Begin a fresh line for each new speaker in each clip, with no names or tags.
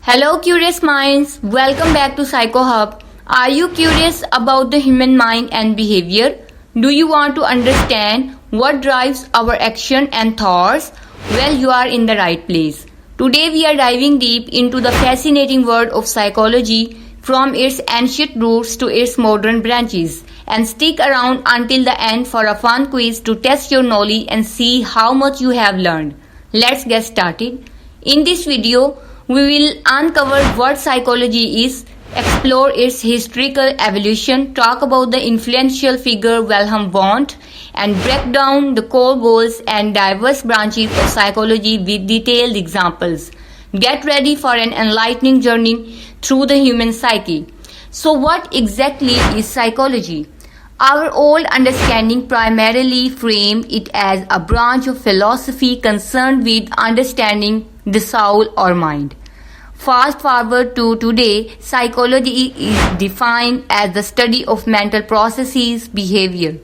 Hello, curious minds. Welcome back to PsychoHub. Are you curious about the human mind and behavior? Do you want to understand what drives our action and thoughts? Well, you are in the right place. Today, we are diving deep into the fascinating world of psychology from its ancient roots to its modern branches. And stick around until the end for a fun quiz to test your knowledge and see how much you have learned. Let's get started. In this video, we will uncover what psychology is, explore its historical evolution, talk about the influential figure Wilhelm Wundt, and break down the core goals and diverse branches of psychology with detailed examples. Get ready for an enlightening journey through the human psyche. So, what exactly is psychology? Our old understanding primarily framed it as a branch of philosophy concerned with understanding the soul or mind. Fast forward to today, psychology is defined as the study of mental processes, behavior,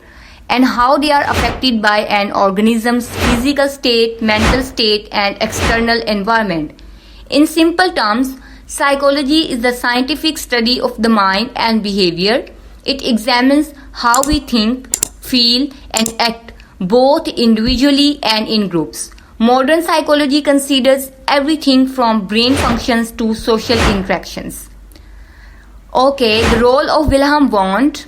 and how they are affected by an organism's physical state, mental state, and external environment. In simple terms, psychology is the scientific study of the mind and behavior. It examines how we think, feel, and act both individually and in groups. Modern psychology considers everything from brain functions to social interactions. Okay, the role of Wilhelm Wundt.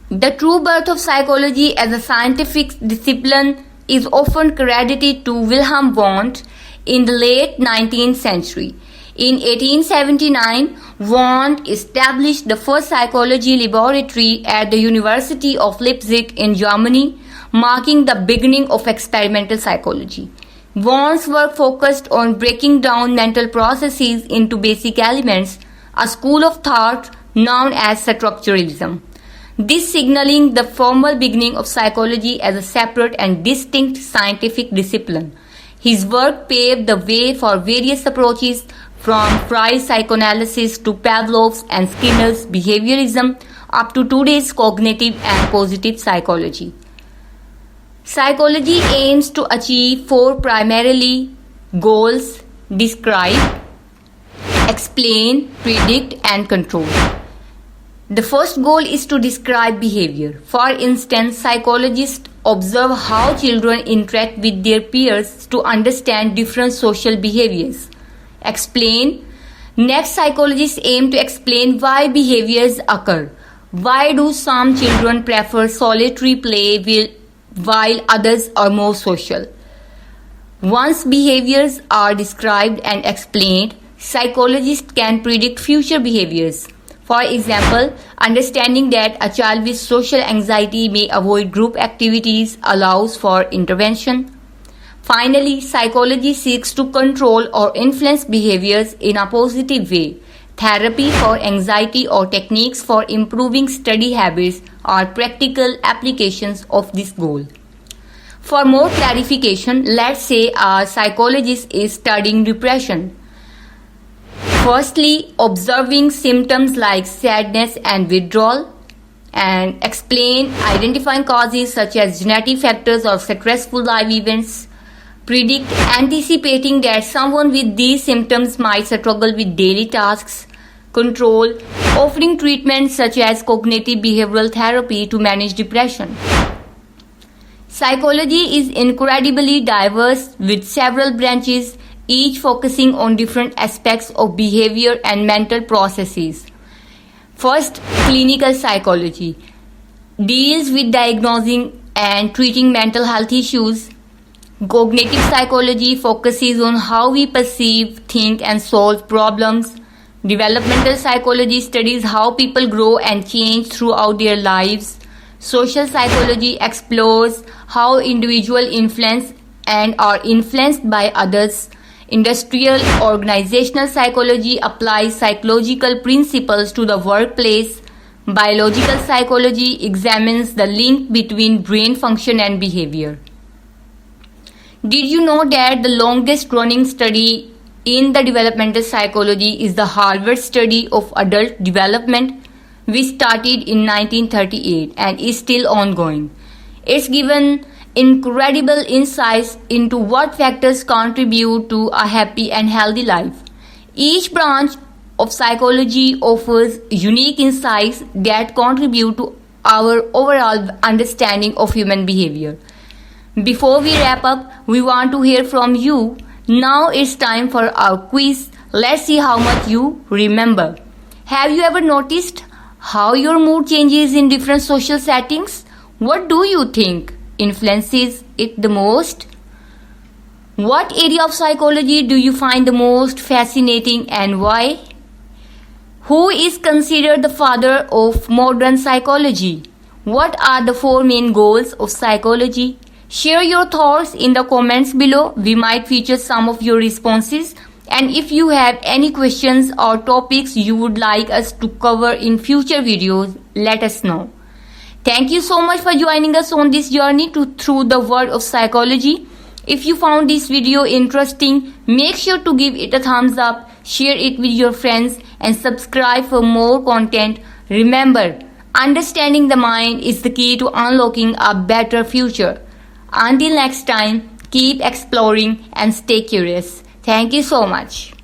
The true birth of psychology as a scientific discipline is often credited to Wilhelm Wundt in the late 19th century. In 1879, Wundt established the first psychology laboratory at the University of Leipzig in Germany, marking the beginning of experimental psychology. Wundt's work focused on breaking down mental processes into basic elements, a school of thought known as structuralism. This signaling the formal beginning of psychology as a separate and distinct scientific discipline. His work paved the way for various approaches from Freud's psychoanalysis to Pavlov's and Skinner's behaviorism up to today's cognitive and positive psychology. Psychology aims to achieve four primarily goals: describe, explain, predict, and control. The first goal is to describe behavior. For instance, psychologists observe how children interact with their peers to understand different social behaviors. Explain. Next, psychologists aim to explain why behaviors occur. Why do some children prefer solitary play while others are more social? Once behaviors are described and explained, psychologists can predict future behaviors. For example, understanding that a child with social anxiety may avoid group activities allows for intervention. Finally, psychology seeks to control or influence behaviors in a positive way. Therapy for anxiety or techniques for improving study habits are practical applications of this goal. For more clarification, let's say a psychologist is studying depression. Firstly, observing symptoms like sadness and withdrawal, and explain, identifying causes such as genetic factors or stressful life events. Predict, anticipating that someone with these symptoms might struggle with daily tasks. Control, offering treatments such as cognitive behavioral therapy to manage depression. Psychology is incredibly diverse with several branches, each focusing on different aspects of behavior and mental processes. First, clinical psychology deals with diagnosing and treating mental health issues. Cognitive psychology focuses on how we perceive, think, and solve problems. Developmental psychology studies how people grow and change throughout their lives. Social psychology explores how individuals influence and are influenced by others. Industrial organizational psychology applies psychological principles to the workplace. Biological psychology examines the link between brain function and behavior. Did you know that the longest running study in the developmental psychology is the Harvard study of adult development, which started in 1938 and is still ongoing? It's given incredible insights into what factors contribute to a happy and healthy life. Each branch of psychology offers unique insights that contribute to our overall understanding of human behavior. Before we wrap up, we want to hear from you. Now it's time for our quiz. Let's see how much you remember. Have you ever noticed how your mood changes in different social settings? What do you think influences it the most? What area of psychology do you find the most fascinating and why? Who is considered the father of modern psychology? What are the 4 main goals of psychology? Share your thoughts in the comments below. We might feature some of your responses. And if you have any questions or topics you would like us to cover in future videos, let us know. Thank you so much for joining us on this journey through the world of psychology. If you found this video interesting, make sure to give it a thumbs up, share it with your friends and subscribe for more content. Remember, understanding the mind is the key to unlocking a better future. Until next time, keep exploring and stay curious. Thank you so much.